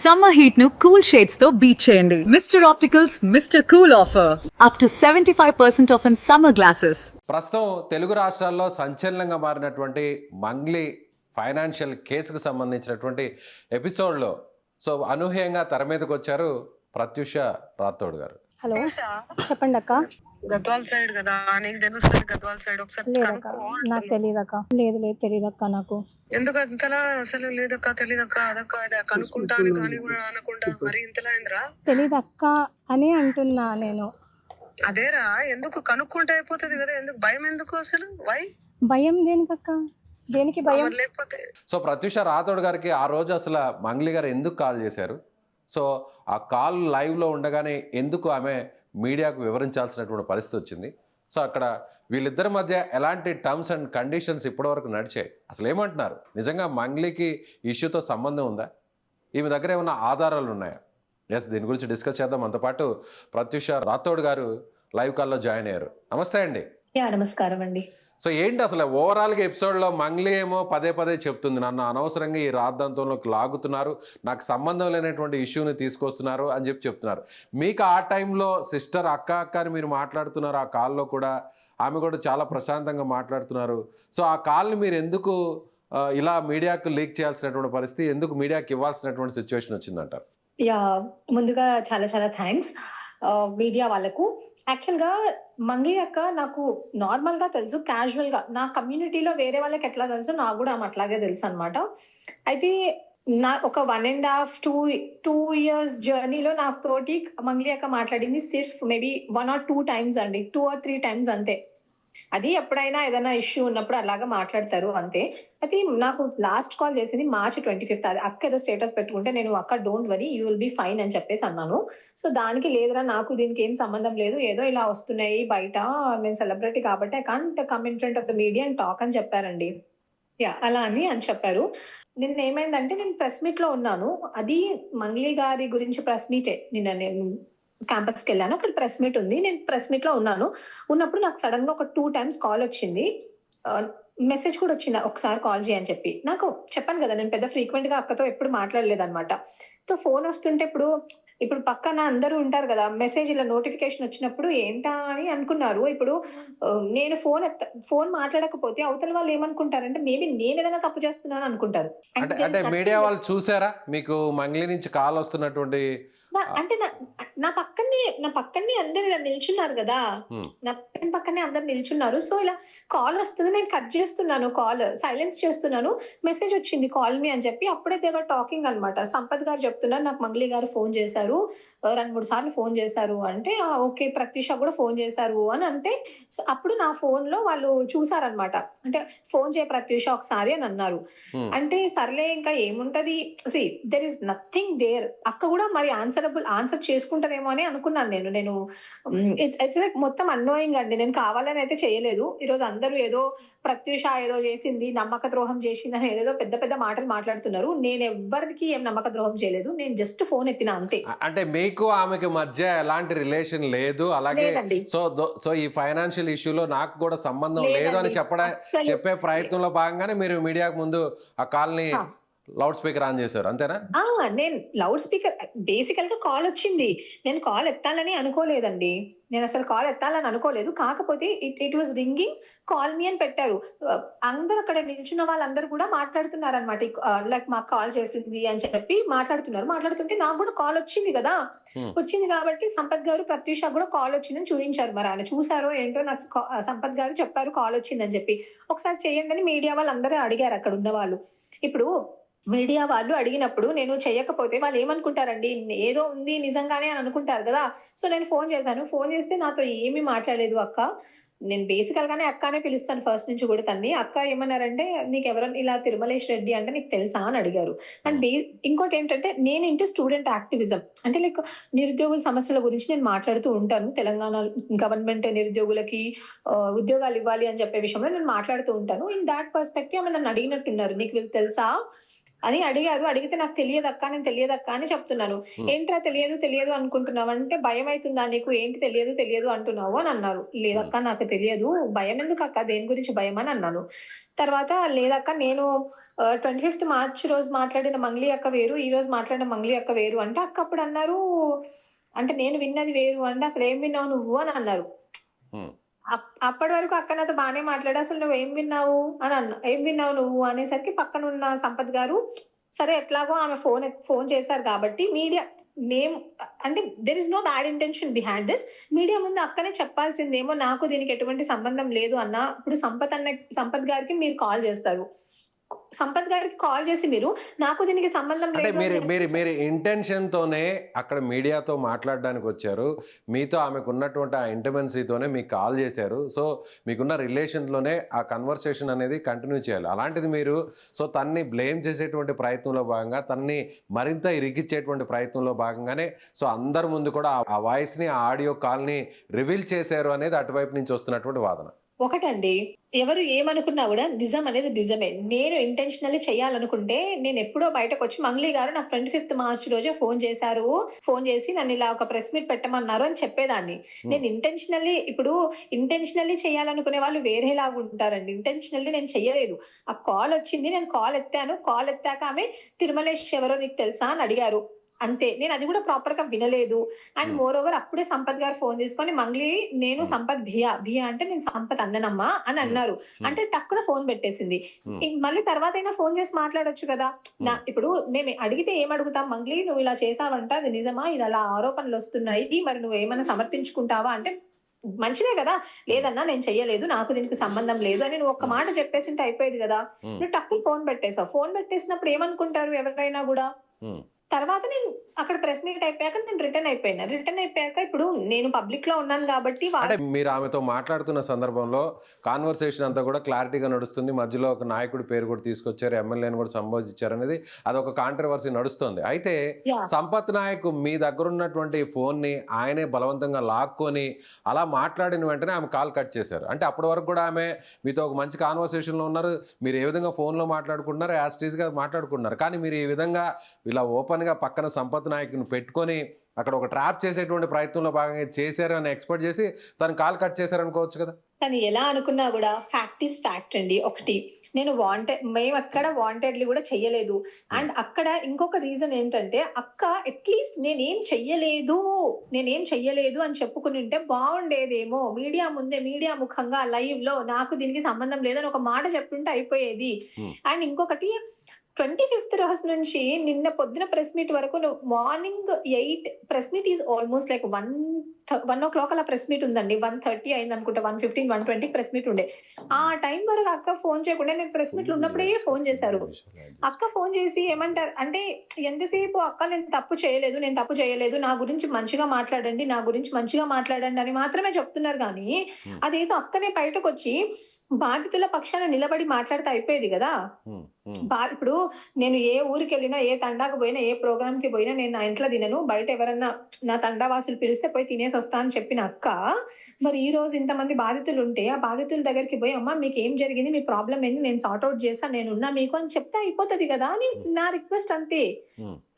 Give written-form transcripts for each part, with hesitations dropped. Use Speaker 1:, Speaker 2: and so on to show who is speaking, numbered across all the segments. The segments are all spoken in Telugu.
Speaker 1: సమ్మర్ హీట్ ను కూల్ షేడ్స్ తో బీట్ చేయండి. Mister opticals mister cool offer up to 75% of in summer glasses.
Speaker 2: ప్రస్తుతం తెలుగు రాష్ట్రాల్లో సంచలనంగా మారినటువంటి మంగ్లీ ఫైనాన్షియల్ కేసుకు సంబంధించినటువంటి ఎపిసోడ్లో అనూహ్యంగా తెర మీదకి వచ్చారు ప్రత్యూష రాథోడ్ గారు.
Speaker 3: హలో చెప్పండి అక్క.
Speaker 4: గద్వాల్ సైడ్ కదా, నీకు తెలుస్తుంది గద్వాల్ సైడ్. ఒకసారి
Speaker 3: లేదక్క, నాకు తెలియదు అక్క. లేదు తెలియదు అక్క నాకు.
Speaker 4: ఎందుకు అంతలా అసలు లేదక్క, తెలియదక్క, అదక్క ఇదే కనుక్కుంటాను కానీ కూడా అనకుండా మరి ఇంతలా అయిందిరా?
Speaker 3: తెలియదు అక్క అని అంటున్నా నేను.
Speaker 4: అదేరా, ఎందుకు కనుక్కుంటే అయిపోతుంది కదా, ఎందుకు భయం ఎందుకు అసలు? వై
Speaker 3: భయం దేనికక్క? దేనికి భయం?
Speaker 4: లేకపోతే
Speaker 2: ప్రత్యూష రాథోడ్ గారికి ఆ రోజు అసలు మంగ్లీ గారు ఎందుకు కాల్ చేశారు? ఆ కాల్ లైవ్లో ఉండగానే ఎందుకు ఆమె మీడియాకు వివరించాల్సినటువంటి పరిస్థితి వచ్చింది? అక్కడ వీళ్ళిద్దరి మధ్య ఎలాంటి టర్మ్స్ అండ్ కండిషన్స్ ఇప్పటివరకు నడిచాయి? అసలు ఏమంటున్నారు? నిజంగా మంగ్లీకి ఇష్యూతో సంబంధం ఉందా? ఈమె దగ్గర ఏమైనా ఆధారాలు ఉన్నాయా? దీని గురించి డిస్కస్ చేద్దాం. మనతో పాటు ప్రత్యూష రాథోడ్ గారు లైవ్ కాల్లో జాయిన్ అయ్యారు. నమస్తే అండి.
Speaker 5: నమస్కారం అండి.
Speaker 2: ఏంటి అసలు ఓవరాల్గా ఎపిసోడ్లో మంగ్లీ ఏమో పదే చెప్తుంది, నన్ను అనవసరంగా ఈ రాద్ధాంతంలోకి లాగుతున్నారు, నాకు సంబంధం లేనటువంటి ఇష్యూని తీసుకొస్తున్నారు అని చెప్తున్నారు. మీకు ఆ టైంలో సిస్టర్ అక్క అని మీరు మాట్లాడుతున్నారు. ఆ కాల్లో కూడా ఆమె కూడా చాలా ప్రశాంతంగా మాట్లాడుతున్నారు. ఆ కాల్ని మీరు ఎందుకు ఇలా మీడియాకు లీక్ చేయాల్సినటువంటి పరిస్థితి, ఎందుకు మీడియాకి ఇవ్వాల్సినటువంటి సిచ్యువేషన్ వచ్చిందంటారు?
Speaker 5: ముందుగా చాలా థ్యాంక్స్ మీడియా వాళ్ళకు. యాక్చువల్గా మంగ్లీ అక్క నాకు నార్మల్గా తెలుసు, క్యాజువల్గా నా కమ్యూనిటీలో వేరే వాళ్ళకి ఎట్లా తెలుసు నాకు కూడా ఆమె అట్లాగే తెలుసు అనమాట. అయితే నా ఒక 1.5 2 years జర్నీలో నాకు తోటి మంగ్లీ అక్క మాట్లాడింది సిర్ఫ్ మేబీ 1 or 2 times అండి, 2 or 3 times అంతే. అది ఎప్పుడైనా ఏదైనా ఇష్యూ ఉన్నప్పుడు అలాగా మాట్లాడతారు అంతే. అయితే నాకు లాస్ట్ కాల్ చేసింది March 25th. అది అక్క ఏదో స్టేటస్ పెట్టుకుంటే నేను అక్క don't worry you will be fine అని చెప్పేసి అన్నాను. దానికి లేదురా, నాకు దీనికి ఏం సంబంధం లేదు, ఏదో ఇలా వస్తున్నాయి బయట, నేను సెలబ్రిటీ కాబట్టి I can't come in front of the media and talk అని చెప్పారండి. అలా అని చెప్పారు. నిన్న ఏమైందంటే నేను ప్రెస్ మీట్ లో ఉన్నాను. అది మంగ్లీ గారి గురించి ప్రెస్ మీటే. నేను క్యాంపస్కి వెళ్ళాను, అక్కడ ప్రెస్ మీట్ ఉంది, నేను ప్రెస్ మీట్ లో ఉన్నప్పుడు నాకు సడన్ గా ఒక 2 times కాల్ వచ్చింది, మెసేజ్ కూడా వచ్చింది ఒకసారి కాల్ చేయని చెప్పి. నాకు చెప్పాను కదా నేను పెద్ద ఫ్రీక్వెంట్ గా అక్కతో ఎప్పుడు మాట్లాడలేదు అనమాట. ఫోన్ వస్తుంటే ఇప్పుడు పక్కన అందరూ ఉంటారు కదా, మెసేజ్ ఇలా నోటిఫికేషన్ వచ్చినప్పుడు ఏంటా అని అనుకున్నారు. ఇప్పుడు నేను ఫోన్ మాట్లాడకపోతే అవతల వాళ్ళు ఏమనుకుంటారంటే మేబీ నేను ఏదైనా తప్పు చేస్తున్నాను అనుకుంటారు.
Speaker 2: అంటే మీడియా వాళ్ళు చూసారా మీకు మంగ్లీ నుంచి కాల్ వస్తున్నటువంటి?
Speaker 5: అంటే నా పక్కనే అందరు ఇలా నిల్చున్నారు కదా, నా పక్కనే అందరు నిల్చున్నారు. ఇలా కాల్ వస్తుంది, నేను కట్ చేస్తున్నాను, కాల్ సైలెన్స్ చేస్తున్నాను, మెసేజ్ వచ్చింది కాల్ మీ అని చెప్పి. అప్పుడే దేవర్ టాకింగ్ అనమాట. సంపత్ గారు చెప్తున్నారు నాకు మంగ్లీ గారు ఫోన్ చేశారు, 2-3 సార్లు ఫోన్ చేశారు అంటే, ఓకే ప్రత్యూష కూడా ఫోన్ చేశారు అని అంటే, అప్పుడు నా ఫోన్ లో వాళ్ళు చూసారనమాట. అంటే ఫోన్ చేయ ప్రత్యూష ఒకసారి అని అన్నారు. అంటే సర్లే ఇంకా ఏముంటది, దెర్ ఇస్ నథింగ్ దేర్. అక్క కూడా మరి ఆన్సర్ చేసుకుంటారేమో అని అనుకున్నాను నేను. ఇట్స్ లైక్ మొత్తం అన్నోయింగ్ అండి. నేను కావాలని అయితే చేయలేదు. ఈరోజు అందరూ ఏదో ప్రత్యూష ఏదో చేసింది, నమ్మక ద్రోహం చేసింది అని ఏదో పెద్ద మాటలు మాట్లాడుతున్నారు. నేను ఎవ్వరికి ఏం నమ్మక ద్రోహం చేయలేదు, నేను జస్ట్ ఫోన్ ఎత్తిన అంతే.
Speaker 2: అంటే మీకు ఆమెకి మధ్య ఎలాంటి రిలేషన్ లేదు, అలాగే సో ఈ ఫైనాన్షియల్ ఇష్యూలో నాకు కూడా సంబంధం లేదు అని చెప్పే ప్రయత్నంలో భాగంగానే మీరు మీడియాకు ముందు ఆ కాల్ని లౌడ్ స్పీకర్ ఆన్ చేశారు, అంతేనా?
Speaker 5: నేను లౌడ్ స్పీకర్ బేసికల్ గా కాల్ వచ్చింది, నేను కాల్ ఎత్తాలని అనుకోలేదండి. నేను అసలు కాల్ ఎత్తాలని అనుకోలేదు. కాకపోతే it was ringing, call me అని పెట్టారు. అందరు అక్కడ నిల్చున్న వాళ్ళందరూ కూడా మాట్లాడుతున్నారు అనమాట. లైక్ మాకు కాల్ చేసింది అని చెప్పి మాట్లాడుతుంటే నాకు కూడా కాల్ వచ్చింది కదా. వచ్చింది కాబట్టి సంపత్ గారు ప్రత్యూష కూడా కాల్ వచ్చిందని చూపించారు. మరి ఆయన చూసారో ఏంటో, నాకు సంపత్ గారు చెప్పారు కాల్ వచ్చిందని చెప్పి. ఒకసారి చేయండి అని మీడియా వాళ్ళు అందరూ అడిగారు అక్కడ ఉన్న వాళ్ళు. ఇప్పుడు మీడియా వాళ్ళు అడిగినప్పుడు నేను చేయకపోతే వాళ్ళు ఏమనుకుంటారండి, ఏదో ఉంది నిజంగానే అని అనుకుంటారు కదా. నేను ఫోన్ చేశాను. ఫోన్ చేస్తే నాతో ఏమీ మాట్లాడలేదు అక్క. నేను బేసికల్ గానే అక్క అనే పిలుస్తాను ఫస్ట్ నుంచి కూడా తన్ని. అక్క ఏమన్నారంటే నీకు ఎవరైనా ఇలా తిరుమలేష్ రెడ్డి అంటే నీకు తెలుసా అని అడిగారు. అండ్ ఇంకోటి ఏంటంటే నేను ఇంటూ స్టూడెంట్ యాక్టివిజం, అంటే లైక్ నిరుద్యోగుల సమస్యల గురించి నేను మాట్లాడుతూ ఉంటాను. తెలంగాణ గవర్నమెంట్ నిరుద్యోగులకి ఉద్యోగాలు ఇవ్వాలి అని చెప్పే విషయంలో నేను మాట్లాడుతూ ఉంటాను. ఇన్ దాట్ పర్స్పెక్టివ్ ఆమె నన్ను అడిగినట్టున్నారు, నీకు తెలుసా అని అడిగారు. అడిగితే నాకు తెలియదక్క, నేను తెలియదక్క అని చెప్తున్నాను. ఏంట్రా తెలియదు అనుకుంటున్నావు అంటే, భయం అవుతుందా నీకు, ఏంటి తెలియదు అంటున్నావు అని అన్నారు. లేదక్క నాకు తెలియదు, భయం ఎందుకు అక్క, దేని గురించి భయం అని అన్నాను. తర్వాత లేదక్క నేను 25th మార్చ్ రోజు మాట్లాడిన మంగ్లీ అక్క వేరు, ఈ రోజు మాట్లాడిన మంగ్లీ అక్క వేరు అంటే, అక్క అప్పుడు అన్నారు అంటే నేను విన్నది వేరు అంటే, అసలు ఏం విన్నావు నువ్వు అని అన్నారు. అప్పటి వరకు అక్క నాతో బాగానే మాట్లాడు, అసలు నువ్వు ఏం విన్నావు అని ఏం విన్నావు నువ్వు అనేసరికి పక్కన ఉన్న సంపత్ గారు, సరే ఎట్లాగో ఆమె ఫోన్ చేశారు కాబట్టి మీడియా మేము అంటే there is no bad intention behind this, media ముందు అక్కనే చెప్పాల్సిందేమో, నాకు దీనికి ఎటువంటి సంబంధం లేదు అన్న. ఇప్పుడు సంపత్ గారికి మీరు కాల్ చేస్తారు, సంపత్ గారికి కాల్ చేసి మీరు నాకు దీనికి సంబంధం
Speaker 2: అంటే
Speaker 5: లేదు
Speaker 2: మీరు ఇంటెన్షన్ తోనే అక్కడ మీడియాతో మాట్లాడడానికి వచ్చారు, మీతో ఆమెకు ఉన్నటువంటి ఆ ఇంటిమెన్సీతోనే మీకు కాల్ చేశారు. సో మీకున్న రిలేషన్లోనే ఆ కన్వర్సేషన్ అనేది కంటిన్యూ చేయాలి. అలాంటిది మీరు సో తన్ని బ్లేమ్ చేసేటువంటి ప్రయత్నంలో భాగంగా, తన్ని మరింత ఇరికిచ్చేటువంటి ప్రయత్నంలో భాగంగానే సో అందరి ముందు కూడా ఆ వాయిస్ని, ఆ ఆడియో కాల్ని రివీల్ చేశారు అనేది అటువైపు నుంచి వస్తున్నటువంటి వాదన.
Speaker 5: ఒకటండి, ఎవరు ఏమనుకున్నా కూడా నిజం అనేది నిజమే. నేను ఇంటెన్షనల్లీ చేయాలనుకుంటే నేను ఎప్పుడో బయటకు వచ్చి, మంగ్లీ గారు నాకు 25th మార్చ్ రోజే ఫోన్ చేశారు, ఫోన్ చేసి నన్ను ఇలా ఒక ప్రెస్ మీట్ పెట్టమన్నారు అని చెప్పేదాన్ని. నేను ఇంటెన్షనల్లీ చేయాలనుకునే వాళ్ళు వేరేలాగా ఉంటారండి. ఇంటెన్షనల్లీ నేను చెయ్యలేదు. ఆ కాల్ వచ్చింది, నేను కాల్ ఎత్తాను. కాల్ ఎత్తాక ఆమె తిరుమలేష్ ఎవరో నీకు తెలుసా అని అడిగారు, అంతే. నేను అది కూడా ప్రాపర్ గా వినలేదు. అండ్ మోర్ ఓవర్ అప్పుడే సంపత్ గారు ఫోన్ తీసుకొని, మంగ్లీ నేను సంపత్ భియా అంటే నేను సంపత్ అన్ననమ్మా అని అన్నారు. అంటే టక్కున ఫోన్ పెట్టేసింది. మళ్ళీ తర్వాత అయినా ఫోన్ చేసి మాట్లాడొచ్చు కదా. ఇప్పుడు మేము అడిగితే ఏం అడుగుతాం, మంగ్లీ నువ్వు ఇలా చేసావంట, అది నిజమా, ఇది అలా ఆరోపణలు వస్తున్నాయి, మరి నువ్వు ఏమైనా సమర్థించుకుంటావా అంటే మంచిదే కదా. లేదన్నా నేను చెయ్యలేదు, నాకు దీనికి సంబంధం లేదు అని నువ్వు ఒక్క మాట చెప్పేసింటే అయిపోయేది కదా. నువ్వు టక్కున ఫోన్ పెట్టేసావు. ఫోన్ పెట్టేసినప్పుడు ఏమనుకుంటారు ఎవరైనా కూడా. తర్వాత నేను అక్కడ ప్రెస్ మీట్ అయిపోయాక నేను రిటర్న్ అయిపోయాక ఇప్పుడు నేను పబ్లిక్ లో ఉన్నాను కాబట్టి
Speaker 2: అంటే మీరు ఆమెతో మాట్లాడుతున్న సందర్భంలో కాన్వర్సేషన్ అంతా కూడా క్లారిటీగా నడుస్తుంది. మధ్యలో ఒక నాయకుడి పేరు కూడా తీసుకొచ్చారు, ఎమ్మెల్యేని కూడా సంబోధించారు అనేది అదొక కాంట్రవర్సీ నడుస్తుంది. అయితే సంపత్ నాయక్ మీ దగ్గర ఉన్నటువంటి ఫోన్ ని ఆయనే బలవంతంగా లాక్కొని అలా మాట్లాడిన వెంటనే ఆమె కాల్ కట్ చేశారు. అంటే అప్పటి వరకు కూడా ఆమె మీతో ఒక మంచి కాన్వర్సేషన్ లో ఉన్నారు, మీరు ఏ విధంగా ఫోన్ లో మాట్లాడుకుంటున్నారు, యాస్టీజ్ గా మాట్లాడుకుంటున్నారు. కానీ మీరు ఈ విధంగా ఇలా ఓపెన్ గా పక్కన సంపత్ నాయకుని పెట్టుకొని అక్కడ ఒక ట్రాప్ చేసేటువంటి ప్రయత్నంలో భాగంగా చేశారు అని ఎక్స్పెక్ట్ చేసి తను కాల్ కట్ చేశారు అనుకోవచ్చు కదా.
Speaker 5: తను ఎలా అనుకున్నా కూడా ఫ్యాక్ట్ ఈస్ ఫ్యాక్ట్ అండి. ఒకటి, నేను మేము అక్కడ వాంటెడ్లీ కూడా చెయ్యలేదు. అండ్ అక్కడ ఇంకొక రీజన్ ఏంటంటే, అక్క అట్లీస్ట్ నేనేం చెయ్యలేదు అని చెప్పుకుని ఉంటే బాగుండేదేమో. మీడియా ముఖంగా లైవ్ లో నాకు దీనికి సంబంధం లేదని ఒక మాట చెప్పుంటే అయిపోయేది. అండ్ ఇంకొకటి, 25th రోజు నుంచి నిన్న పొద్దున ప్రెస్ మీట్ వరకు morning 8 press meet is almost like 1 o'clock అలా ప్రెస్ మీట్ ఉందండి. 1:30 అయింది అనుకుంటా, 1:15, 1:20 ప్రెస్ మీట్ ఉండే. ఆ టైం వరకు అక్క ఫోన్ చేయకుండా నేను ప్రెస్ మీట్ లో ఉన్నప్పుడే ఫోన్ చేశారు. అక్క ఫోన్ చేసి ఏమంటారు అంటే, ఎంతసేపు అక్క నేను తప్పు చేయలేదు, నా గురించి మంచిగా మాట్లాడండి అని మాత్రమే చెప్తున్నారు. కానీ అదేదో అక్కనే బయటకు వచ్చి బాధితుల పక్షాన నిలబడి మాట్లాడితే అయిపోయేది కదా. ఇప్పుడు నేను ఏ ఊరికి వెళ్ళినా, ఏ తండాకు పోయినా, ఏ ప్రోగ్రామ్ కి పోయినా నేను నా ఇంట్లో తినను, బయట ఎవరన్నా నా తండావాసులు పిలిస్తే పోయి తినేసి వస్తా అని చెప్పిన అక్క, మరి ఈ రోజు ఇంతమంది బాధితులు ఉంటే ఆ బాధితుల దగ్గరికి పోయి, అమ్మ మీకు ఏం జరిగింది, మీ ప్రాబ్లం ఏంది, నేను సార్ట్అవుట్ చేస్తాను, నేనున్నా మీకు అని చెప్తే అయిపోతుంది కదా అని నా రిక్వెస్ట్ అంతే.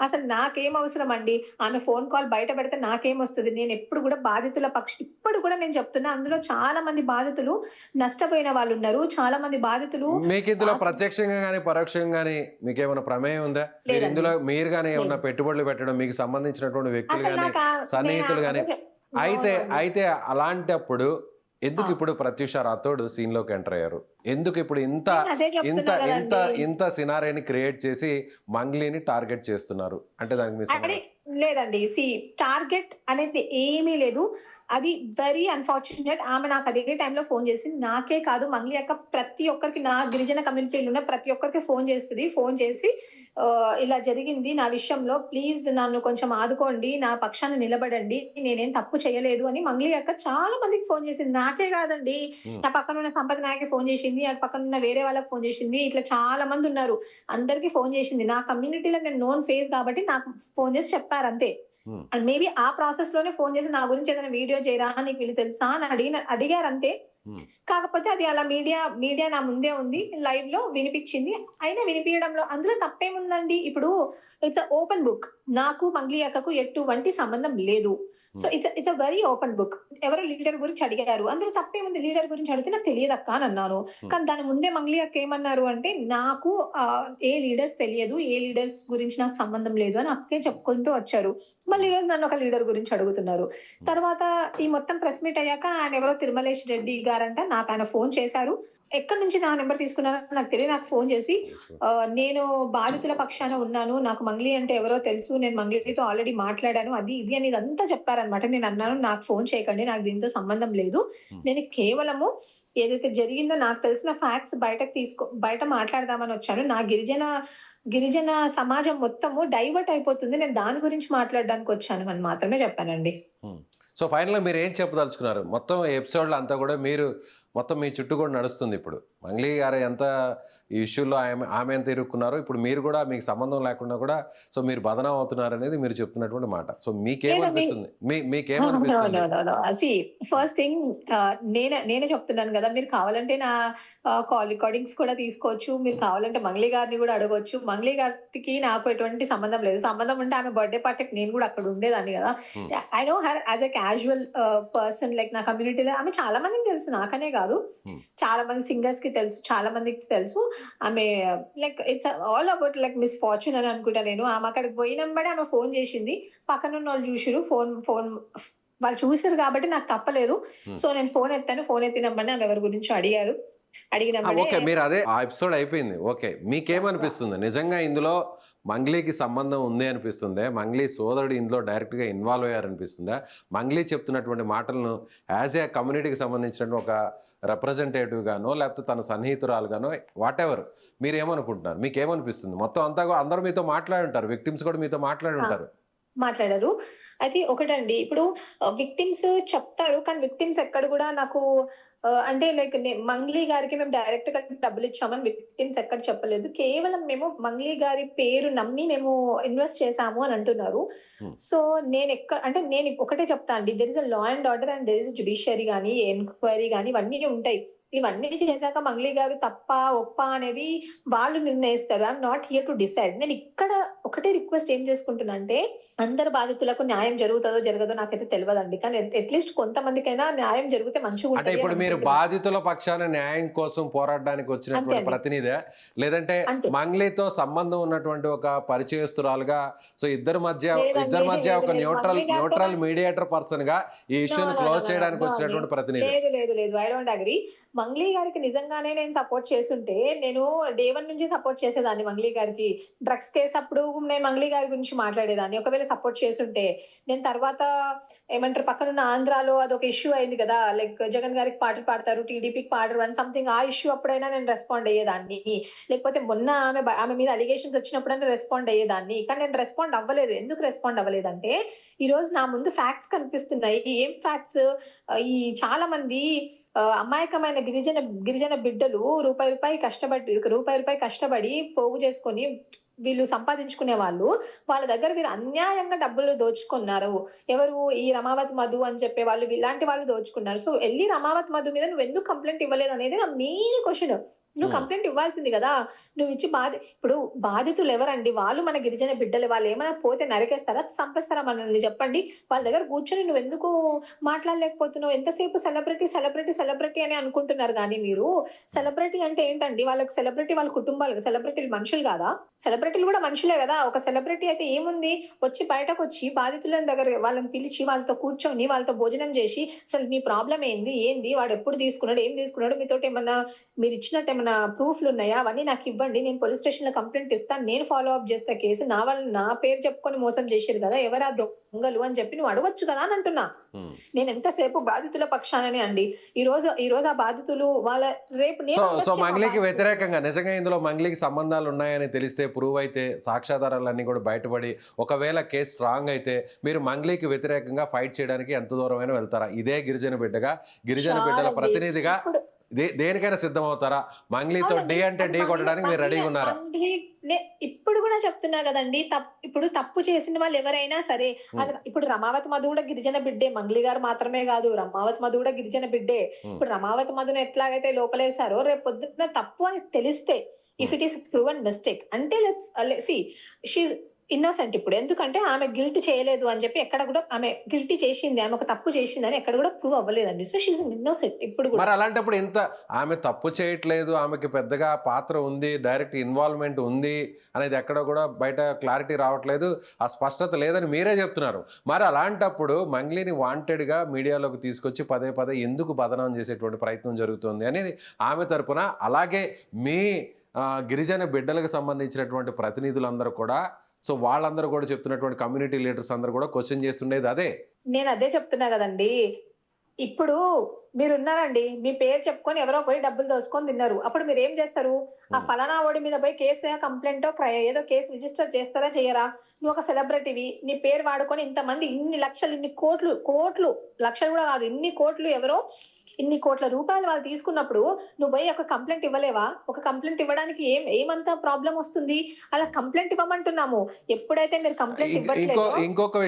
Speaker 5: అసలు నాకేం అవసరం అండి, ఆమె ఫోన్ కాల్ బయట పెడితే నాకేం వస్తుంది. నేను ఎప్పుడు కూడా బాధితుల ఇప్పుడు కూడా నేను చెప్తున్నా, అందులో చాలా మంది బాధితులు నష్టపోయిన వాళ్ళు ఉన్నారు, చాలా మంది బాధితులు.
Speaker 2: మీకు ఇందులో ప్రత్యక్షంగా కానీ పరోక్షంగా కానీ మీకు ఏమైనా ప్రమేయం ఉందా? ఇందులో మీరు కానీ ఏమైనా పెట్టుబడులు పెట్టడం, మీకు సంబంధించినటువంటి వ్యక్తులు కానీ సన్నిహితులు కానీ అయితే అలాంటప్పుడు ఎందుకు ఇప్పుడు ప్రత్యూష రాథోడ్ సీన్ లోకి ఎంటర్ అయ్యారు? ఎందుకు ఇప్పుడు ఇంత సినారీని క్రియేట్ చేసి మంగ్లీని టార్గెట్ చేస్తున్నారు అంటే దానికి
Speaker 5: లేదండి. టార్గెట్ అనేది ఏమీ లేదు. అది వెరీ అన్ఫార్చునేట్. ఆమె నాకు అదే టైంలో ఫోన్ చేసింది. నాకే కాదు, మంగ్లీ అక్క ప్రతి ఒక్కరికి, నా గిరిజన కమ్యూనిటీలో ఉన్న ప్రతి ఒక్కరికి ఫోన్ చేస్తుంది. ఫోన్ చేసి ఇలా జరిగింది నా విషయంలో, ప్లీజ్ నన్ను కొంచెం ఆదుకోండి, నా పక్షాన నిలబడండి, నేనేం తప్పు చేయలేదు అని మంగ్లీ అక్క చాలా మందికి ఫోన్ చేసింది. నాకే కాదండి, నా పక్కన ఉన్న సంపత్ నాయకి ఫోన్ చేసింది, ఆ పక్కన ఉన్న వేరే వాళ్ళకి ఫోన్ చేసింది, ఇట్లా చాలా మంది ఉన్నారు, అందరికి ఫోన్ చేసింది. నా కమ్యూనిటీలో నేను నోన్ ఫేస్ కాబట్టి నాకు ఫోన్ చేసి చెప్పారు అంతే. అండ్ మేబీ ఆ ప్రాసెస్ లోనే ఫోన్ చేసి నా గురించి ఏదైనా వీడియో చేయరా, నీకు వీళ్ళు తెలుసా అని అడిగారు అంతే. కాకపోతే అది అలా మీడియా నా ముందే ఉంది, లైవ్ లో వినిపించింది. అయినా వినిపించడంలో అందులో తప్పేముందండి? ఇప్పుడు ఇట్స్ ఓపెన్ బుక్. నాకు మంగ్లీ అక్కకు ఎటువంటి సంబంధం లేదు. So it's very open book. ఎవరో లీడర్ గురించి అడిగారు, అందులో తప్పేముంది? లీడర్ గురించి అడిగితే నాకు తెలియదక్క అని అన్నాను. కానీ దాని ముందే మంగ్లీ అక్క ఏమన్నారు అంటే, నాకు ఏ లీడర్స్ తెలియదు, ఏ లీడర్స్ గురించి నాకు సంబంధం లేదు అని అక్కే చెప్పుకుంటూ వచ్చారు. మళ్ళీ ఈ రోజు నన్ను ఒక లీడర్ గురించి అడుగుతున్నారు. తర్వాత ఈ మొత్తం ప్రెస్ మీట్ అయ్యాక ఆయన ఎవరో తిరుమలేష్ రెడ్డి గారంట, నాకు ఆయన ఫోన్ చేశారు. ఎక్కడి నుంచి నా నెంబర్ తీసుకున్నారో నాకు తెలియదు. నాకు ఫోన్ చేసి నేను బాధితుల పక్షాన ఉన్నాను, నాకు మంగ్లీ అంటే ఎవరో తెలుసు, నేను మంగ్లీతో ఆల్రెడీ మాట్లాడాను, అది ఇది అని ఇదంతా చెప్పారనమాట. నేను అన్నాను, నాకు ఫోన్ చేయకండి, నాకు దీంతో సంబంధం లేదు. నేను కేవలము ఏదైతే జరిగిందో నాకు తెలిసిన ఫ్యాక్ట్స్ బయట మాట్లాడదామని వచ్చాను. నా గిరిజన సమాజం మొత్తము డైవర్ట్ అయిపోతుంది, నేను దాని గురించి మాట్లాడడానికి వచ్చాను అని మాత్రమే చెప్పానండి.
Speaker 2: సో ఫైనల్గా మీరు ఏం చెప్పదలుచుకున్నారు? మొత్తం ఎపిసోడ్లో అంతా కూడా మీరు మొత్తం మీ చుట్టూ కూడా నడుస్తుంది. ఇప్పుడు మంగ్లీ గారు ఎంత ఈ ఇష్యూలో ఆమె ఎంత ఇరుక్కున్నారో, ఇప్పుడు మీరు కూడా మీకు సంబంధం లేకుండా కూడా సో మీరు బదనం అవుతున్నారు అనేది మీరు చెప్తున్నటువంటి మాట. సో మీకేమనిపిస్తుంది? మీకేమనిపిస్తుంది?
Speaker 5: ఫస్ట్ థింగ్ నేనే చెప్తున్నాను కదా, మీరు కావాలంటే నా కాల్ రికార్డింగ్స్ కూడా తీసుకోవచ్చు, మీరు కావాలంటే మంగ్లీ గారిని కూడా అడగవచ్చు. మంగ్లీ గారికి నాకు ఎటువంటి సంబంధం లేదు. సంబంధం ఉంటే ఆమె బర్త్డే పార్టీకి నేను కూడా అక్కడ ఉండేదాన్ని కదా. I know her as a casual person. Like నా కమ్యూనిటీలో ఆమె చాలా మందికి తెలుసు, నాకనే కాదు, చాలా మంది సింగర్స్ కి తెలుసు, చాలా మందికి తెలుసు. ఆమె like it's all about like miss fortune అని అనుకుంటా నేను. ఆమె అక్కడికి పోయినప్పుడే ఆమె ఫోన్ చేసింది, పక్కన ఉన్న వాళ్ళు చూసిరు, ఫోన్ వాళ్ళు చూసారు కాబట్టి నాకు తప్పలేదు. సో నేను ఫోన్ ఎత్తాను, ఫోన్ ఎత్తినమ్మని ఆమె ఎవరి గురించి అడిగారు.
Speaker 2: ఓకే, మీరు అదే ఆ ఎపిసోడ్ అయిపోయింది. ఓకే, మీకేమనిపిస్తుంది? నిజంగా ఇందులో మంగ్లీకి సంబంధం ఉంది అనిపిస్తుందా? మంగ్లీ సోదరుడు ఇందులో డైరెక్ట్గా ఇన్వాల్వ్ అయ్యారనిపిస్తుందా? మంగ్లీ చెప్తున్నటువంటి మాటలను యాజ్ ఏ కమ్యూనిటీకి సంబంధించినటువంటి ఒక రిప్రజెంటేటివ్ గానో లేకపోతే తన సన్నిహితురాలు గానో వాట్ ఎవర్ మీరు ఏమనుకుంటున్నారు? మీకేమనిపిస్తుంది? మొత్తం అంతా అందరూ మీతో మాట్లాడి ఉంటారు, విక్టిమ్స్ కూడా మీతో మాట్లాడి ఉంటారు.
Speaker 5: మాట్లాడారు. అయితే ఒకటండి, ఇప్పుడు విక్టిమ్స్ చెప్తారు, కానీ విక్టిమ్స్ ఎక్కడ కూడా నాకు అంటే లైక్ మంగ్లీ గారికి మేము డైరెక్ట్ గా డబ్బులు ఇచ్చామని విక్టిమ్స్ ఎక్కడ చెప్పలేదు. కేవలం మేము మంగ్లీ గారి పేరు నమ్మి మేము ఇన్వెస్ట్ చేశాము అని అంటున్నారు. సో నేను ఒకటే చెప్తా అండి, there is a law and order and there is judiciary కానీ ఎంక్వైరీ కానీ ఇవన్నీ ఉంటాయి. ఇవన్నీ చేశాక మంగ్లీ గారు తప్ప ఒప్ప అనేది వాళ్ళు నిర్ణయిస్తారు. I'm not here to decide. నేను ఇక్కడ ఒకటే రిక్వెస్ట్ ఏం చేసుకుంటున్నా అంటే, అందరు బాధితులకు న్యాయం జరుగుతుందో జరగదో నాకైతే తెలియదండి, కానీ అట్లీస్ట్ కొంతమందికైనా న్యాయం జరిగితే మంచిగా
Speaker 2: అంటే ఇప్పుడు మీరు బాధితుల పక్షాన న్యాయం కోసం పోరాడడానికి వచ్చినటువంటి ప్రతినిధి, లేదంటే మంగ్లీతో సంబంధం ఉన్నటువంటి ఒక పరిచయస్తురాలుగా, సో ఇద్దరి మధ్య ఒక న్యూట్రల్ మీడియేటర్ పర్సన్ గా ఈ ఇష్యూని క్లోజ్ చేయడానికి వచ్చినటువంటి ప్రతినిధి?
Speaker 5: లేదు, ఐ డోంట్ అగ్రీ. మంగ్లీ గారికి నిజంగానే నేను సపోర్ట్ చేస్తుంటే, నేను డే 1 నుంచి సపోర్ట్ చేసేదాన్ని మంగ్లీ గారికి. డ్రగ్స్ కేసు అప్పుడు నేను మంగ్లీ గారి గురించి మాట్లాడేదాన్ని. ఒకవేళ సపోర్ట్ చేస్తుంటే, నేను తర్వాత ఏమంటారు పక్కనున్న ఆంధ్రాలో అదొక ఇష్యూ అయింది కదా, లైక్ జగన్ గారికి పాటలు పాడతారు, టీడీపీకి పాడరు అని సంథింగ్, ఆ ఇష్యూ అప్పుడైనా నేను రెస్పాండ్ అయ్యేదాన్ని. లేకపోతే మొన్న ఆమె మీద అలిగేషన్స్ వచ్చినప్పుడైనా రెస్పాండ్ అయ్యేదాన్ని. కానీ నేను రెస్పాండ్ అవ్వలేదు. ఎందుకు రెస్పాండ్ అవ్వలేదంటే, ఈ రోజు నా ముందు ఫ్యాక్ట్స్ కనిపిస్తున్నాయి. ఏం ఫ్యాక్ట్స్? ఈ చాలా మంది అమాయకమైన గిరిజన బిడ్డలు రూపాయి కష్టపడి పోగు చేసుకొని వీళ్ళు సంపాదించుకునే వాళ్ళ దగ్గర వీరు అన్యాయంగా డబ్బులు దోచుకున్నారు. ఎవరు? ఈ రమావతి మధు అని చెప్పే వాళ్ళు, ఇలాంటి వాళ్ళు దోచుకున్నారు. సో వెళ్ళి రమావతి మధు మీద నువ్వు ఎందుకు కంప్లైంట్ ఇవ్వలేదు అనేది నా మెయిన్ క్వశ్చన్. నువ్వు కంప్లైంట్ ఇవ్వాల్సింది కదా. నువ్వు ఇచ్చి ఇప్పుడు బాధితులు ఎవరండి? వాళ్ళు మన గిరిజన బిడ్డలు. వాళ్ళు ఏమైనా పోతే నరికేస్తారా, చంపేస్తారా మనల్ని? చెప్పండి. వాళ్ళ దగ్గర కూర్చొని నువ్వు ఎందుకు మాట్లాడలేకపోతున్నావు? ఎంతసేపు సెలబ్రిటీ అని అనుకుంటున్నారు. కానీ మీరు సెలబ్రిటీ అంటే ఏంటండి? వాళ్ళకి సెలబ్రిటీ వాళ్ళ కుటుంబాలు, సెలబ్రిటీలు మనుషులు కాదా? సెలబ్రిటీలు కూడా మనుషులే కదా. ఒక సెలబ్రిటీ అయితే ఏముంది, వచ్చి బయటకు వచ్చి బాధితుల దగ్గర వాళ్ళని పిలిచి వాళ్ళతో కూర్చొని వాళ్ళతో భోజనం చేసి, అసలు మీ ప్రాబ్లం ఏంది, వాడు ఎప్పుడు తీసుకున్నాడు, ఏం తీసుకున్నాడు, మీతో ఏమన్నా మీరు ఇచ్చినట్టు ఏమన్నా ప్రూఫ్లు ఉన్నాయా, అవన్నీ నాకు ఇవ్వండి, నేను పోలీస్ స్టేషన్ లో కంప్లైంట్ ఇస్తాను, నేను ఫాలో అప్ చేస్తా కేసు. నా పేరు చెప్పుకొని మోసం చేశారు కదా, ఎవరా దొంగలు అని చెప్పి నువ్వు అడగొచ్చు కదా అని అంటున్నా. నేను ఎంతసేపు బాధితుల పక్షాననే అండి. ఈ రోజు ఆ బాధితులు వాళ్ళ రేపు
Speaker 2: సో మంగ్లీకి వ్యతిరేకంగా నిజంగా ఇందులో మంగ్లీకి సంబంధాలు ఉన్నాయని తెలిస్తే, ప్రూవ్ అయితే, సాక్ష్యాధారాలన్నీ కూడా బయటపడి ఒకవేళ కేసు స్ట్రాంగ్ అయితే మీరు మంగ్లీకి వ్యతిరేకంగా ఫైట్ చేయడానికి ఎంత దూరమైనా వెళ్తారా? ఇదే గిరిజన బిడ్డల ప్రతినిధిగా దేనికైనా సిద్ధం అవుతారా? మంగ్లీతో డే అంటే డే కొట్టడానికి మీరు రెడీగా ఉన్నారా?
Speaker 5: ఇప్పుడు కూడా చెప్తున్నా కదండి, ఇప్పుడు తప్పు చేసిన వాళ్ళు ఎవరైనా సరే, ఇప్పుడు రమావతి మధు కూడా గిరిజన బిడ్డే, మంగ్లీ గారు మాత్రమే కాదు, రమావతి మధు కూడా గిరిజన బిడ్డే. ఇప్పుడు రమావతి మధును ఎట్లాగైతే లోపలేసారో, రేపు పొద్దున్న తప్పు అని తెలిస్తే, if it is proven mistake అంటే లెట్స్ సి షీఈ్ ఇన్నోసెంట్. ఇప్పుడు ఎందుకంటే ఆమె గిల్ట్ చేయలేదు అని చెప్పి ఎక్కడ కూడా, ఆమె గిల్టీ చేసింది, ఆమె ఒక తప్పు చేసిందని ఎక్కడ కూడా ప్రూవ్ అవ్వలేదండి. సో షీఈ్ ఇన్నోసెంట్ ఇప్పుడు కూడా.
Speaker 2: మరి అలాంటప్పుడు ఇంత ఆమె తప్పు చేయట్లేదు, ఆమెకి పెద్దగా పాత్ర ఉంది, డైరెక్ట్ ఇన్వాల్వ్మెంట్ ఉంది అనేది ఎక్కడ కూడా బయట క్లారిటీ రావట్లేదు, ఆ స్పష్టత లేదని మీరే చెప్తున్నారు. మరి అలాంటప్పుడు మంగ్లీని వాంటెడ్గా మీడియాలోకి తీసుకొచ్చి పదే పదే ఎందుకు బదనాం చేసేటువంటి ప్రయత్నం జరుగుతుంది అనేది ఆమె తరపున, అలాగే మీ గిరిజన బిడ్డలకు సంబంధించినటువంటి ప్రతినిధులందరూ కూడా, సో వాళ్ళందరూ కూడా చెప్తున్నటువంటి కమ్యూనిటీ లీడర్స్ అందరూ కూడా క్వశ్చన్ చేస్తుండేది అదే.
Speaker 5: నేను అదే చెప్తున్నా కదండి. ఇప్పుడు మీరు ఉన్నారండి, మీ పేరు చెప్పుకొని ఎవరో పోయి డబ్బులు దోసుకొని తిన్నారు, అప్పుడు మీరు ఏం చేస్తారు? ఆ ఫలానా ఓడి మీద పోయి కేసు కంప్లైంట్ ఏదో కేసు రిజిస్టర్ చేస్తారా చేయరా? నువ్వు ఒక సెలబ్రిటీవి, నీ పేరు వాడుకొని ఇంతమంది ఇన్ని లక్షలు, ఇన్ని కోట్లు లక్షలు కూడా కాదు, ఇన్ని కోట్లు ఎవరో ఇన్ని కోట్ల రూపాయలు వాళ్ళు తీసుకున్నప్పుడు నువ్వు పోయి ఒక కంప్లైంట్ ఇవ్వలేవా? ఒక కంప్లైంట్ ఇవ్వడానికి ఏమంత ప్రాబ్లం వస్తుంది? అలా కంప్లైంట్ ఇవ్వమంటున్నాము. ఎప్పుడైతే మీరు కంప్లైంట్ ఇవ్వట్లేదో,
Speaker 2: ఇంకొక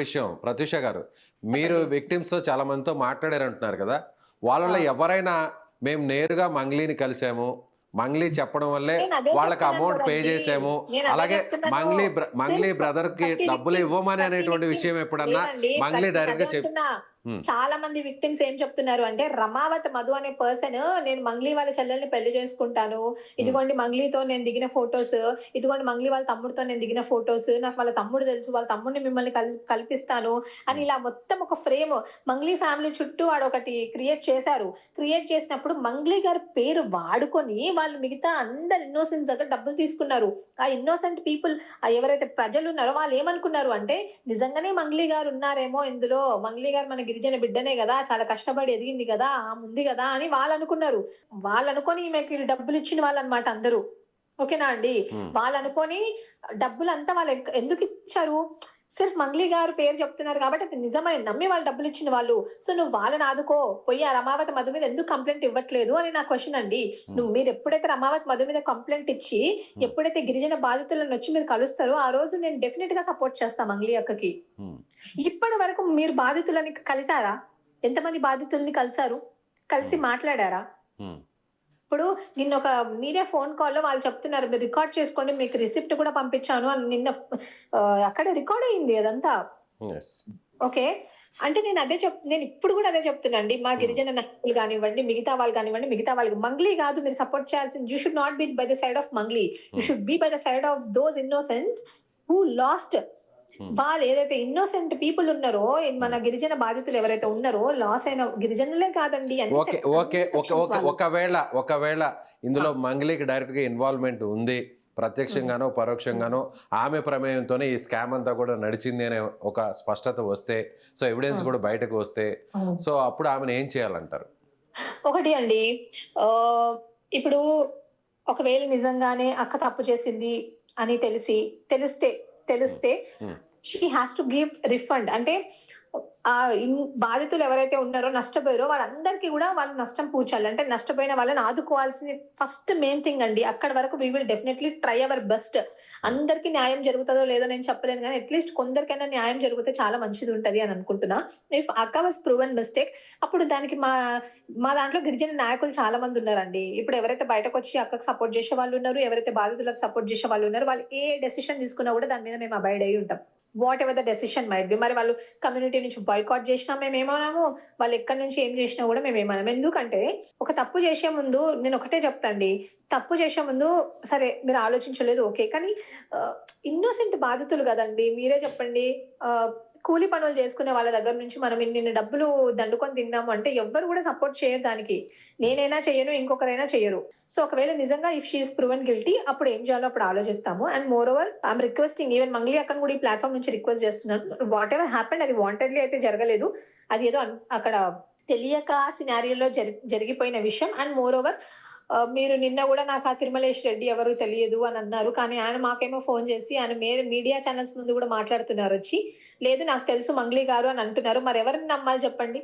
Speaker 2: విషయం ప్రత్యూష గారు, మీరు విక్టిమ్స్ తో చాలా మందితో మాట్లాడారంటున్నారు కదా, వాళ్ళలో ఎవరైనా మేము నేరుగా మంగ్లీని కలిసాము, మంగ్లీ చెప్పడం వల్లే వాళ్ళకి అమౌంట్ పే చేసాము, అలాగే మంగ్లీ బ్రదర్ కి డబ్బులు ఇవ్వమని అనేటువంటి విషయం ఎప్పుడన్నా మంగ్లీ డైరెక్ట్ గా చెప్పి
Speaker 5: చాలా మంది విక్టిమ్స్ ఏం చెప్తున్నారు అంటే, రమావతి మధు అనే పర్సన్ నేను మంగ్లీ వాళ్ళ చెల్లెల్ని పెళ్లి చేసుకుంటాను, ఇదిగోండి మంగ్లీతో నేను దిగిన ఫొటోస్, ఇదిగోండి మంగ్లీ వాళ్ళ తమ్ముడితో నేను దిగిన ఫొటోస్, నాకు వాళ్ళ తమ్ముడు తెలుసు, వాళ్ళ తమ్ముడిని మిమ్మల్ని కల్పిస్తాను అని ఇలా మొత్తం ఒక ఫ్రేమ్ మంగ్లీ ఫ్యామిలీ చుట్టూ వాడు ఒకటి క్రియేట్ చేశారు. క్రియేట్ చేసినప్పుడు మంగ్లీ గారి పేరు వాడుకొని వాళ్ళు మిగతా అందరు ఇన్నోసెంట్స్ దగ్గర డబ్బులు తీసుకున్నారు. ఆ ఇన్నోసెంట్ పీపుల్, ఎవరైతే ప్రజలు ఉన్నారో వాళ్ళు ఏమనుకున్నారు అంటే, నిజంగానే మంగ్లీ గారు ఉన్నారేమో ఇందులో, మంగ్లీ గారు మన గిరిజన బిడ్డనే కదా, చాలా కష్టపడి ఎదిగింది కదా, ఉంది కదా అని వాళ్ళు అనుకున్నారు. వాళ్ళు అనుకొని ఈమెకి డబ్బులు ఇచ్చిన వాళ్ళు అనమాట అందరూ. ఓకేనా అండి? వాళ్ళు అనుకొని డబ్బులంతా వాళ్ళు ఎందుకు ఇచ్చారు? సిర్ఫ్ మంగ్లీ గారు పేరు చెప్తున్నారు కాబట్టి అది నిజమని నమ్మి వాళ్ళు డబ్బులు ఇచ్చిన వాళ్ళు. సో నువ్వు వాళ్ళని ఆదుకో, పోయి ఆ రమావతి మధు మీద ఎందుకు కంప్లైంట్ ఇవ్వట్లేదు అని నా క్వశ్చన్ అండి. మీరు ఎప్పుడైతే రమావతి మధు మీద కంప్లైంట్ ఇచ్చి ఎప్పుడైతే గిరిజన బాధితులను వచ్చి మీరు కలుస్తారో, ఆ రోజు నేను డెఫినెట్ గా సపోర్ట్ చేస్తా మంగ్లీ అక్కకి. ఇప్పటి వరకు మీరు బాధితులని కలిసారా? ఎంతమంది బాధితుల్ని కలిసి మాట్లాడారా? ఇప్పుడు నిన్న ఒక మీరే ఫోన్ కాల్లో వాళ్ళు చెప్తున్నారు, మీరు రికార్డ్ చేసుకోండి, మీకు రిసిప్ట్ కూడా పంపించాను అని. నిన్న అక్కడ రికార్డ్ అయింది అదంతా. ఓకే, అంటే నేను ఇప్పుడు కూడా అదే చెప్తున్నా అండి. మా గిరిజన నాయకులు కానివ్వండి, మిగతా వాళ్ళకి మంగ్లీ కాదు మీరు సపోర్ట్ చేయాల్సింది. You should not be by the side of Mangli, you should be by the side of those innocents who last. వాళ్ళు ఏదైతే ఇన్నోసెంట్ పీపుల్ ఉన్నారో, మన గిరిజన బాధితులు ఎవరైతే ఉన్నారో, లాస్ అయిన గిరిజనులే కాదండి.
Speaker 2: ఒకవేళ ఇందులో మంగ్లీకి డైరెక్ట్ గా ఇన్వాల్వ్మెంట్ ఉంది, ప్రత్యక్షంగానో పరోక్షంగానో ఆమె ప్రమేయంతోనే ఈ స్కామ్ అంతా కూడా నడిచింది అనే ఒక స్పష్టత వస్తే, సో ఎవిడెన్స్ కూడా బయటకు వస్తే, సో అప్పుడు ఆమెను ఏం చేయాలంటారు?
Speaker 5: ఒకటి అండి, ఇప్పుడు ఒకవేళ నిజంగానే అక్క తప్పు చేసింది అని తెలిస్తే she has to give refund. అంటే బాధితులు ఎవరైతే ఉన్నారో, నష్టపోయారో వాళ్ళందరికీ కూడా వాళ్ళు నష్టం పూడ్చాలి. అంటే నష్టపోయిన వాళ్ళని ఆదుకోవాల్సింది ఫస్ట్ మెయిన్ థింగ్ అండి. అక్కడ వరకు we will definitely try our best. అందరికీ న్యాయం జరుగుతుందో లేదో నేను చెప్పలేను, కానీ అట్లీస్ట్ కొందరికైనా న్యాయం జరిగితే చాలా మంచిది ఉంటది అని అనుకుంటున్నా. ఇఫ్ అక్క వాస్ ప్రూవెన్ మిస్టేక్, అప్పుడు దానికి మా దాంట్లో గిరిజన నాయకులు చాలా మంది ఉన్నారండి. ఇప్పుడు ఎవరైతే బయటకు వచ్చి అక్కకు సపోర్ట్ చేసే వాళ్ళు ఉన్నారు, ఎవరైతే బాధితులకు సపోర్ట్ చేసే వాళ్ళు ఉన్నారు, వాళ్ళు ఏ డెసిషన్ తీసుకున్నా కూడా దాని మీద మేము అబైడ్ అయ్యి ఉంటాం. What ever the decision might be. మరి వాళ్ళు కమ్యూనిటీ నుంచి బాయ్కాట్ చేసినా మేమేమన్నాము, వాళ్ళు ఎక్కడి నుంచి ఏం చేసినా కూడా మేమేమన్నాం. ఎందుకంటే ఒక తప్పు చేసే ముందు నేను ఒకటే చెప్తాండి, తప్పు చేసే ముందు సరే మీరు ఆలోచించలేదు ఓకే, కానీ ఇన్నోసెంట్ బాధితులు కదండి. మీరే చెప్పండి, కూలి పనులు చేసుకునే వాళ్ళ దగ్గర నుంచి మనం ఇన్ని డబ్బులు దండుకొని తిన్నాము అంటే ఎవ్వరు కూడా సపోర్ట్ చేయరు దానికి. నేనైనా చెయ్యను, ఇంకొకరైనా చెయ్యరు. సో ఒకవేళ నిజంగా ఇఫ్ షీఈస్ ప్రూవెన్ గిల్టీ, అప్పుడు ఏం చేయాలో అప్పుడు ఆలోచిస్తాము. And more over I'm requesting, even Mangli అక్కను కూడా ఈ ప్లాట్ఫామ్ నుంచి రిక్వెస్ట్ చేస్తున్నాను, వాట్ ఎవర్ హ్యాపెండ్ అది వాంటెడ్లీ అయితే జరగలేదు, అది ఏదో అక్కడ తెలియక సినారియోలో జరిగిపోయిన విషయం. అండ్ మోర్ ఓవర్ మీరు నిన్న కూడా నాకు ఆ తిరుమలేష్ రెడ్డి ఎవరు తెలియదు అని అన్నారు, కానీ ఆయన మాకేమో ఫోన్ చేసి ఆయన మీడియా ఛానల్స్ ముందు కూడా మాట్లాడుతున్నారు వచ్చి, లేదు నాకు తెలుసు మంగ్లీ గారు అని అంటున్నారు. మరి ఎవరిని నమ్మాలి చెప్పండి?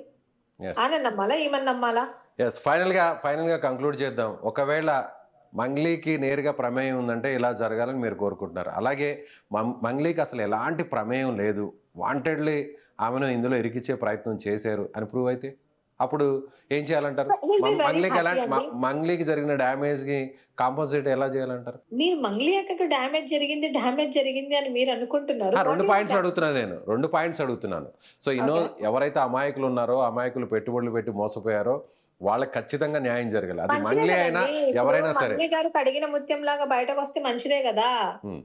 Speaker 5: ఆయన నమ్మాలా, ఈమెను నమ్మాలా?
Speaker 2: ఎస్, ఫైనల్గా కంక్లూడ్ చేద్దాం. ఒకవేళ మంగ్లీకి నేరుగా ప్రమేయం ఉందంటే ఇలా జరగాలని మీరు కోరుకుంటున్నారు. అలాగే మంగ్లీకి అసలు ఎలాంటి ప్రమేయం లేదు, వాంటెడ్లీ ఆమెను ఇందులో ఇరికిచ్చే ప్రయత్నం చేశారు అని ప్రూవ్ అయితే అప్పుడు ఏం చేయాలంటారు?
Speaker 5: He'll be very
Speaker 2: మంగ్లీకి
Speaker 5: happy అండి.
Speaker 2: మంగ్లీకి జరిగిన డ్యామేజ్కి కాంపన్సేట్ ఎలా చేయాలంటారు?
Speaker 5: మీరు మంగ్లీ అక్కకు డ్యామేజ్ జరిగింది అని మీరు అనుకుంటున్నారు.
Speaker 2: రెండు
Speaker 5: What is
Speaker 2: పాయింట్స్
Speaker 5: that?
Speaker 2: అడుగుతున్నాను నేను, 2 పాయింట్స్ అడుగుతున్నాను. సో ఎవరైతే అమాయకులు ఉన్నారో, అమాయకులు పెట్టుబడులు పెట్టి మోసపోయారో వాళ్ళకి ఖచ్చితంగా న్యాయం జరగాలి. అది
Speaker 5: మంచిదే
Speaker 2: మంగ్లీ అయినా
Speaker 5: కదండి. ఇప్పుడు
Speaker 2: ఎవరైనా సరే.
Speaker 5: మంగ్లీ గారు కడిగిన ముత్యం లాగా బయటకు వస్తే మంచిదే కదా.
Speaker 2: ఉమ్,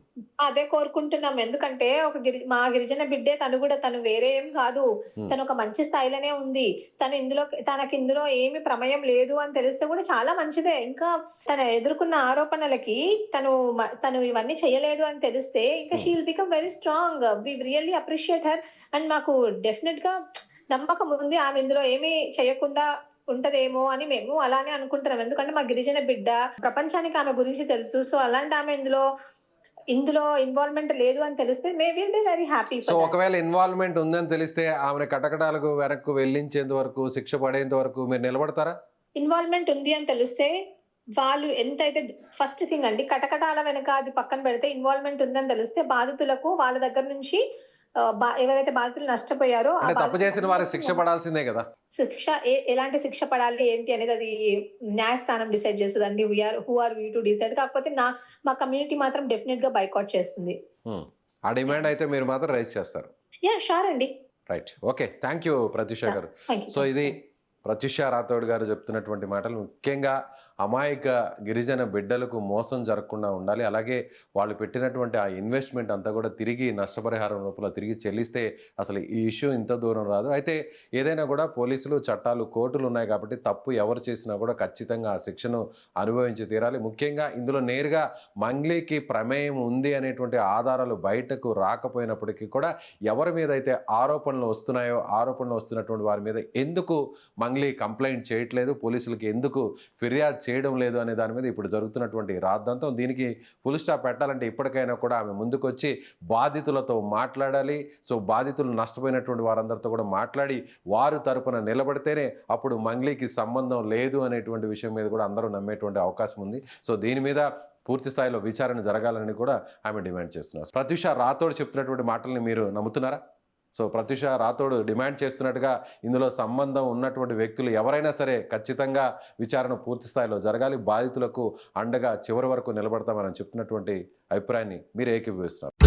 Speaker 5: అదే కోరుకుంటున్నాం. ఎందుకంటే మా గిరిజన బిడ్డే, తను వేరే ఏం కాదు. తను ఒక మంచి స్థాయిలోనే ఉంది. తనకి ఇందులో ఏమి ప్రమేయం లేదు అని తెలిస్తే కూడా చాలా మంచిదే. ఇంకా తను ఎదుర్కొన్న ఆరోపణలకి తను ఇవన్నీ చేయలేదు అని తెలిస్తే ఇంకా she will become very strong. We really appreciate her. And మాకు డెఫినెట్ గా నమ్మకం ఉంది ఆమె ఇందులో ఏమీ చేయకుండా ఉంటదేమో అని మేము అలానే అనుకుంటున్నాం. ఎందుకంటే మా గిరిజన బిడ్డ, ప్రపంచానికి ఆమె గురించి తెలుసు. సో అలాంటి ఆమె ఇందులో ఇన్వాల్వ్మెంట్ లేదు అని తెలిస్తే may will be very happy.
Speaker 2: So ఒకవేళ ఇన్వాల్వ్మెంట్ ఉందని తెలిస్తే ఆమె కటకటాలకు వెనక్కు వెళ్ళించేంత వరకు, శిక్ష పడేంత వరకు మీరు నిలబడతారా?
Speaker 5: ఇన్వాల్వ్మెంట్ ఉంది అని తెలిస్తే వాళ్ళు ఎంతైతే, ఫస్ట్ థింగ్ అండి, కటకటాల వెనక అది పక్కన పెడితే ఇన్వాల్వ్మెంట్ ఉందని తెలిస్తే బాధితులకు వాళ్ళ దగ్గర నుంచి ఎవరైతే బాధితులు నష్టపోయారో
Speaker 2: అంటే తప్పు చేసిన వారికి శిక్ష పడాల్సిందే కదా.
Speaker 5: శిక్ష ఎలాంటి శిక్ష పడాలి ఏంటి అనేది అది న్యాయస్థానం డిసైడ్ చేస్తుందండి. Who are we to decide. కాకపోతే మా కమ్యూనిటీ మాత్రం డెఫినెట్ గా బైకాట్ చేస్తుంది.
Speaker 2: ఆ డిమాండ్ అయితే మీరు మాత్రం రైజ్ చేస్తారు.
Speaker 5: యా షూర్ అండి.
Speaker 2: Right, okay, thank you Pratyusha గారు. సో ఇది ప్రత్యూష రాథోడ్ గారు చెప్తున్నటువంటి మాటలు. ముఖ్యంగా అమాయక గిరిజన బిడ్డలకు మోసం జరగకుండా ఉండాలి. అలాగే వాళ్ళు పెట్టినటువంటి ఆ ఇన్వెస్ట్మెంట్ అంతా కూడా తిరిగి నష్టపరిహారం రూపంలో తిరిగి చెల్లిస్తే అసలు ఈ ఇష్యూ ఇంత దూరం రాదు. అయితే ఏదైనా కూడా పోలీసులు, చట్టాలు, కోర్టులు ఉన్నాయి కాబట్టి తప్పు ఎవరు చేసినా కూడా ఖచ్చితంగా ఆ శిక్షను అనుభవించి తీరాలి. ముఖ్యంగా ఇందులో నేరుగా మంగ్లీకి ప్రమేయం ఉంది అనేటువంటి ఆధారాలు బయటకు రాకపోయినప్పటికీ కూడా ఎవరి మీద అయితే ఆరోపణలు వస్తున్నటువంటి వారి మీద ఎందుకు మంగ్లీ కంప్లైంట్ చేయట్లేదు, పోలీసులకి ఎందుకు ఫిర్యాదు చేయడం లేదు అనే దాని మీద ఇప్పుడు జరుగుతున్నటువంటి రాద్ధాంతం. దీనికి ఫుల్ స్టాప్ పెట్టాలంటే ఇప్పటికైనా కూడా ఆమె ముందుకొచ్చి బాధితులతో మాట్లాడాలి. సో బాధితులు నష్టపోయినటువంటి వారందరితో కూడా మాట్లాడి వారు తరపున నిలబడితేనే అప్పుడు మంగ్లీకి సంబంధం లేదు అనేటువంటి విషయం మీద కూడా అందరూ నమ్మేటువంటి అవకాశం ఉంది. సో దీని మీద పూర్తి స్థాయిలో విచారణ జరగాలని కూడా ఆమె డిమాండ్ చేస్తున్నారు. ప్రత్యూష రాథోడ్ చెప్తున్నటువంటి మాటల్ని మీరు నమ్ముతున్నారా? సో ప్రత్యూష రాథోడ్ డిమాండ్ చేస్తున్నట్టుగా ఇందులో సంబంధం ఉన్నటువంటి వ్యక్తులు ఎవరైనా సరే ఖచ్చితంగా విచారణ పూర్తి స్థాయిలో జరగాలి. బాధితులకు అండగా చివరి వరకు నిలబడతామని చెప్పినటువంటి అభిప్రాయాన్ని మీరు ఏకీభవిస్తున్నారు.